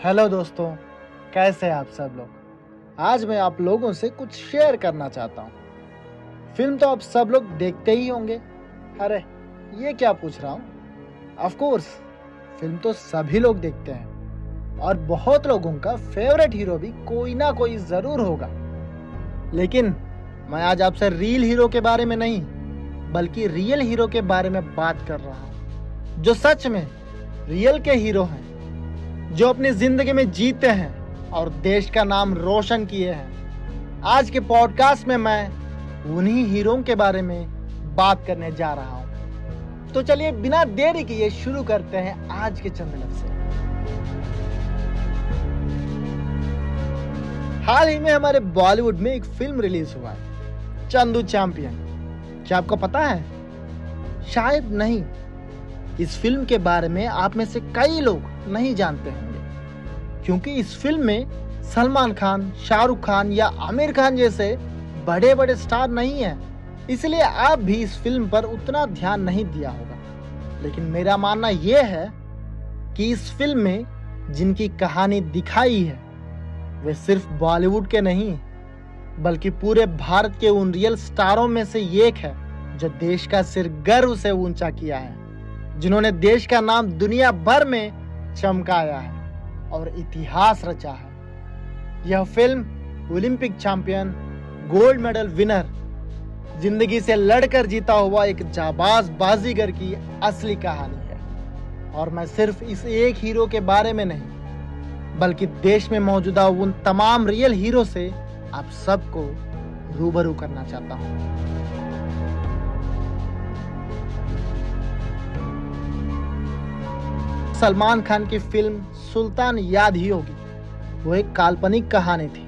Hello दोस्तों, कैसे हैं आप सब लोग। आज मैं आप लोगों से कुछ शेयर करना चाहता हूँ। फिल्म तो आप सब लोग देखते ही होंगे। अरे ये क्या पूछ रहा हूँ, ऑफ कोर्स फिल्म तो सभी लोग देखते हैं और बहुत लोगों का फेवरेट हीरो भी कोई ना कोई ज़रूर होगा। लेकिन मैं आज आपसे रियल हीरो के बारे में नहीं बल्कि रियल हीरो के बारे में बात कर रहा हूँ, जो सच में रियल के हीरो हैं, जो अपनी जिंदगी में जीते हैं और देश का नाम रोशन किए हैं। आज के पॉडकास्ट में मैं उन्हीं हीरों के बारे में बात करने जा रहा हूं। तो चलिए बिना देरी किए शुरू करते हैं आज के चंद लफ्ज़ से। हाल ही में हमारे बॉलीवुड में एक फिल्म रिलीज हुआ है, चंदू चैंपियन। क्या आपको पता है? शायद नहीं। इस फिल्म के बारे में आप में से कई लोग नहीं जानते होंगे, क्योंकि इस फिल्म में सलमान खान, शाहरुख खान या आमिर खान जैसे बड़े बड़े स्टार नहीं हैं, इसलिए आप भी इस फिल्म पर उतना ध्यान नहीं दिया होगा। लेकिन मेरा मानना यह है कि इस फिल्म में जिनकी कहानी दिखाई है वे सिर्फ बॉलीवुड के नहीं बल्कि पूरे भारत के उन रियल स्टारों में से एक है, जो देश का सिर गर्व से ऊंचा किया है, जिन्होंने देश का नाम दुनिया भर में चमकाया है और इतिहास रचा है। यह film Olympic champion, gold medal winner, जिंदगी से लड़कर जीता हुआ एक जाबाज बाजीगर की असली कहानी है। और मैं सिर्फ इस एक हीरो के बारे में नहीं बल्कि देश में मौजूदा उन तमाम रियल हीरो से आप सबको रूबरू करना चाहता हूं। सलमान खान की फिल्म सुल्तान याद ही होगी। वो एक काल्पनिक कहानी थी,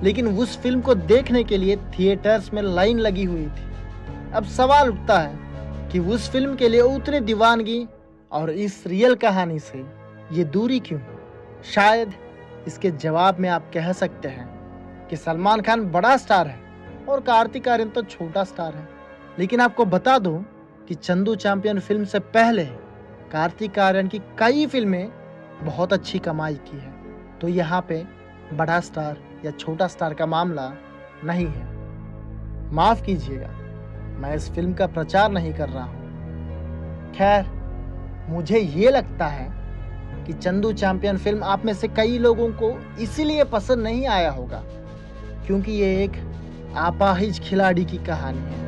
लेकिन उस फिल्म को देखने के लिए थिएटर्स में लाइन लगी हुई थी। अब सवाल उठता है कि उस फिल्म के लिए उतनी दीवानगी और इस रियल कहानी से ये दूरी क्यों? शायद इसके जवाब में आप कह सकते हैं कि सलमान खान बड़ा स्टार है और कार्तिक आर्यन तो छोटा स्टार है। लेकिन आपको बता दूं कि चंदू चैंपियन फिल्म से पहले कार्तिक आर्यन की कई फिल्में बहुत अच्छी कमाई की है। तो यहाँ पे बड़ा स्टार या छोटा स्टार का मामला नहीं है। माफ कीजिएगा, मैं इस फिल्म का प्रचार नहीं कर रहा हूँ। खैर, मुझे ये लगता है कि चंदू चैंपियन फिल्म आप में से कई लोगों को इसीलिए पसंद नहीं आया होगा क्योंकि ये एक अपाहिज खिलाड़ी की कहानी है।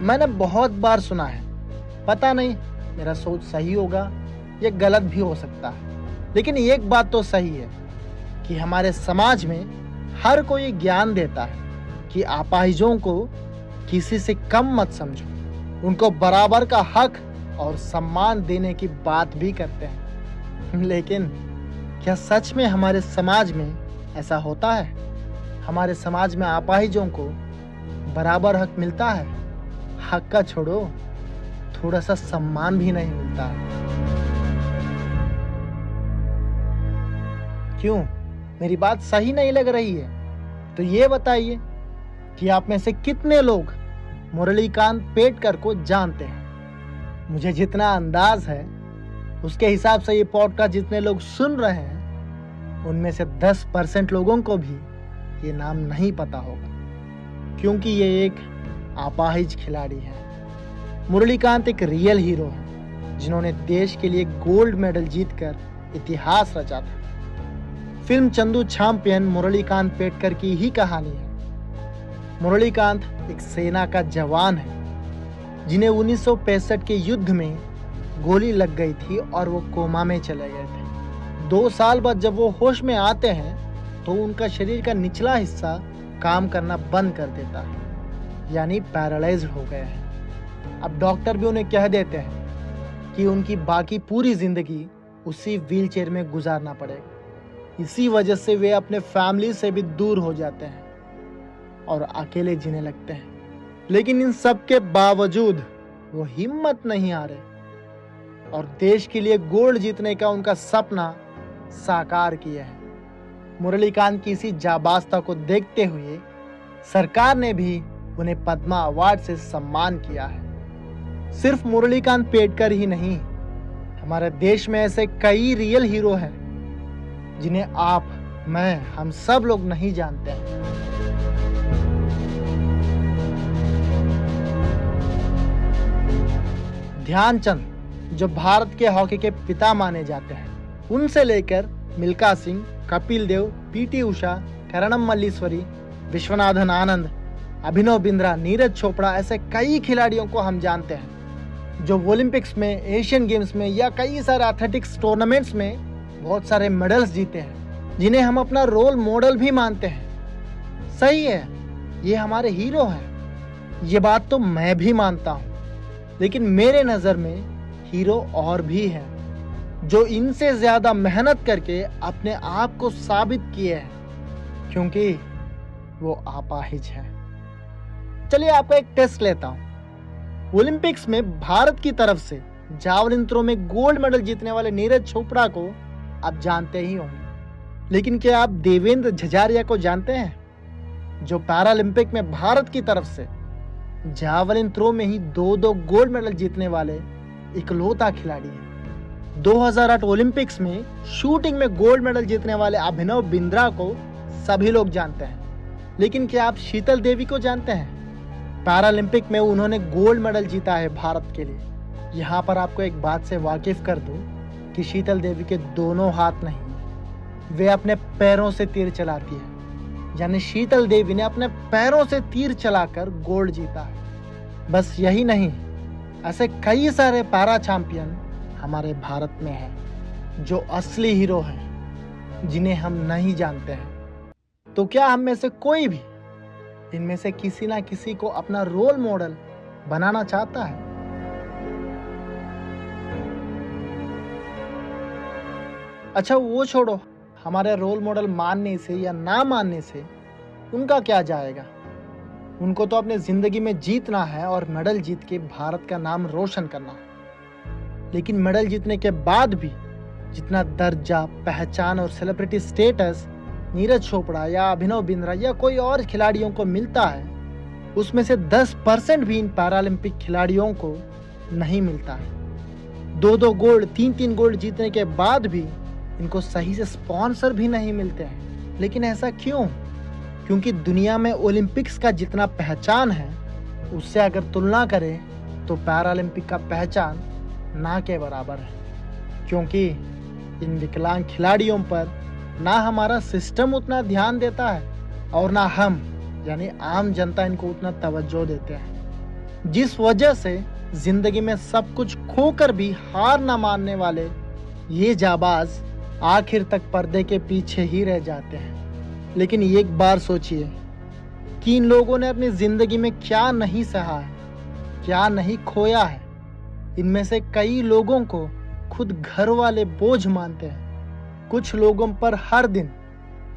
मैंने बहुत बार सुना है, पता नहीं मेरा सोच सही होगा या गलत भी हो सकता है, लेकिन एक बात तो सही है कि हमारे समाज में हर कोई ज्ञान देता है कि अपाहिजों को किसी से कम मत समझो, उनको बराबर का हक और सम्मान देने की बात भी करते हैं। लेकिन क्या सच में हमारे समाज में ऐसा होता है? हमारे समाज में अपाहिजों को बराबर हक मिलता है? हक का छोड़ो, थोड़ा सा सम्मान भी नहीं मिलता है। क्यों? मेरी बात सही नहीं लग रही है? तो ये बताइए कि आप में से कितने लोग मुरलीकांत पेटकर को जानते हैं? मुझे जितना अंदाज है उसके हिसाब से ये पॉडकास्ट जितने लोग सुन रहे हैं उनमें से 10% लोगों को भी ये नाम नहीं पता होगा, क्योंकि ये एक अपाहिज खिलाड़ी है। मुरलीकांत एक रियल हीरो है जिन्होंने देश के लिए गोल्ड मेडल जीतकर इतिहास रचा था। फिल्म चंदू चैंपियन मुरलीकांत पेटकर की ही कहानी है। मुरलीकांत एक सेना का जवान है जिन्हें 1965 के युद्ध में गोली लग गई थी और वो कोमा में चले गए थे। 2 साल बाद जब वो होश में आते हैं तो उनका शरीर का निचला हिस्सा काम करना बंद कर देता है, यानी पैरालाइज्ड हो गए हैं। अब डॉक्टर भी उन्हें कह देते हैं कि उनकी बाकी पूरी जिंदगी उसी व्हीलचेयर में गुजारना पड़ेगा। इसी वजह से वे अपने फैमिली से भी दूर हो जाते हैं और अकेले जीने लगते हैं। लेकिन इन सब के बावजूद वो हिम्मत नहीं हारे और देश के लिए गोल्ड जीतने का उनका सपना साकार किया है। मुरलीकांत की इसी जाबाजता को देखते हुए सरकार ने भी उन्हें पद्मा अवार्ड से सम्मान किया है। सिर्फ मुरलीकांत पेडकर ही नहीं, हमारे देश में ऐसे कई रियल हीरो हैं जिन्हें आप, मैं, हम सब लोग नहीं जानते हैं। ध्यानचंद, जो भारत के हॉकी के पिता माने जाते हैं, उनसे लेकर मिल्खा सिंह, कपिल देव, पीटी उषा, करणम मल्लीश्वरी, विश्वनाथन आनंद, अभिनव बिंद्रा, नीरज चोपड़ा, ऐसे कई खिलाड़ियों को हम जानते हैं जो ओलंपिक्स में, एशियन गेम्स में या कई सारे एथलेटिक्स टूर्नामेंट्स में बहुत सारे मेडल्स जीते हैं, जिन्हें हम अपना रोल मॉडल भी मानते हैं। सही है, ये हमारे हीरो हैं, ये बात तो मैं भी मानता हूँ, लेकिन मेरे नज़र में हीरो और भी हैं जो इनसे ज्यादा मेहनत करके अपने आप को साबित किए हैं, क्योंकि वो अपाहिज हैं। चलिए आपका एक टेस्ट लेता हूं। ओलंपिक्स में भारत की तरफ से जावलिन थ्रो में गोल्ड मेडल जीतने वाले नीरज चोपड़ा को आप जानते ही होंगे, लेकिन क्या आप देवेंद्र झझारिया को जानते हैं, जो पैरालंपिक में भारत की तरफ से जावलिन थ्रो में ही 2-2 गोल्ड मेडल जीतने वाले इकलौता खिलाड़ी है। 2008 ओलंपिक्स में शूटिंग में गोल्ड मेडल जीतने वाले अभिनव बिंद्रा को सभी लोग जानते हैं, लेकिन क्या आप शीतल देवी को जानते हैं? पैरालंपिक में उन्होंने गोल्ड मेडल जीता है भारत के लिए। यहाँ पर आपको एक बात से वाकिफ कर दूं कि शीतल देवी के दोनों हाथ नहीं, वे अपने पैरों से तीर चलाती है, यानी शीतल देवी ने अपने पैरों से तीर चलाकर गोल्ड जीता है। बस यही नहीं, ऐसे कई सारे पैरा चैंपियन हमारे भारत में हैं जो असली हीरो हैं, जिन्हें हम नहीं जानते हैं। तो क्या हम में से कोई भी इनमें से किसी ना किसी को अपना रोल मॉडल बनाना चाहता है? अच्छा वो छोड़ो, हमारे रोल मॉडल मानने से या ना मानने से उनका क्या जाएगा। उनको तो अपने जिंदगी में जीतना है और मेडल जीत के भारत का नाम रोशन करना है। लेकिन मेडल जीतने के बाद भी जितना दर्जा, पहचान और सेलिब्रिटी स्टेटस नीरज चोपड़ा या अभिनव बिंद्रा या कोई और खिलाड़ियों को मिलता है, उसमें से 10% भी इन पैरालंपिक खिलाड़ियों को नहीं मिलता है। 2-2 गोल्ड, 3-3 गोल्ड जीतने के बाद भी इनको सही से स्पॉन्सर भी नहीं मिलते हैं। लेकिन ऐसा क्यों? क्योंकि दुनिया में ओलंपिक्स का जितना पहचान है, उससे अगर तुलना करें तो पैरालंपिक का पहचान ना के बराबर है। क्योंकि इन विकलांग खिलाड़ियों पर ना हमारा सिस्टम उतना ध्यान देता है और ना हम यानी आम जनता इनको उतना तवज्जो देते हैं, जिस वजह से जिंदगी में सब कुछ खोकर भी हार ना मानने वाले ये जाबाज आखिर तक पर्दे के पीछे ही रह जाते हैं। लेकिन एक बार सोचिए कि इन लोगों ने अपनी जिंदगी में क्या नहीं सहा है, क्या नहीं खोया है। इनमें से कई लोगों को खुद घर वाले बोझ मानते हैं। कुछ लोगों पर हर दिन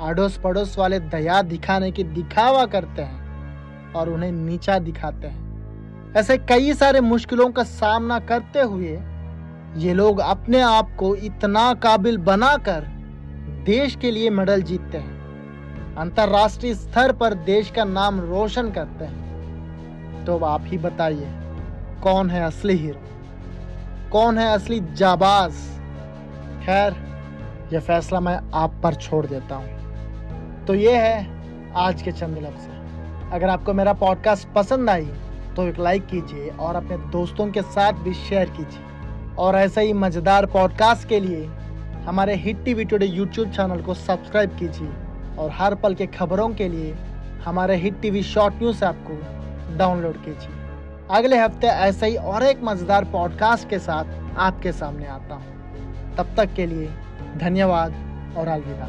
अड़ोस पड़ोस वाले दया दिखाने की दिखावा करते हैं और उन्हें नीचा दिखाते हैं। ऐसे कई सारे मुश्किलों का सामना करते हुए ये लोग अपने आप को इतना काबिल बनाकर देश के लिए मेडल जीतते हैं, अंतर्राष्ट्रीय स्तर पर देश का नाम रोशन करते हैं। तो अब आप ही बताइए, कौन है असली हीरो, कौन है असली जाबाज? खैर, यह फैसला मैं आप पर छोड़ देता हूँ। तो ये है आज के चंद लफ्ज़। अगर आपको मेरा पॉडकास्ट पसंद आई तो एक लाइक कीजिए और अपने दोस्तों के साथ भी शेयर कीजिए। और ऐसे ही मज़ेदार पॉडकास्ट के लिए हमारे hit TV today YouTube channel को सब्सक्राइब कीजिए और हर पल के खबरों के लिए हमारे hit TV short news app को डाउनलोड कीजिए। अगले हफ्ते ऐसे ही और एक मज़ेदार पॉडकास्ट के साथ आपके सामने आता हूँ। तब तक के लिए धन्यवाद और अलविदा।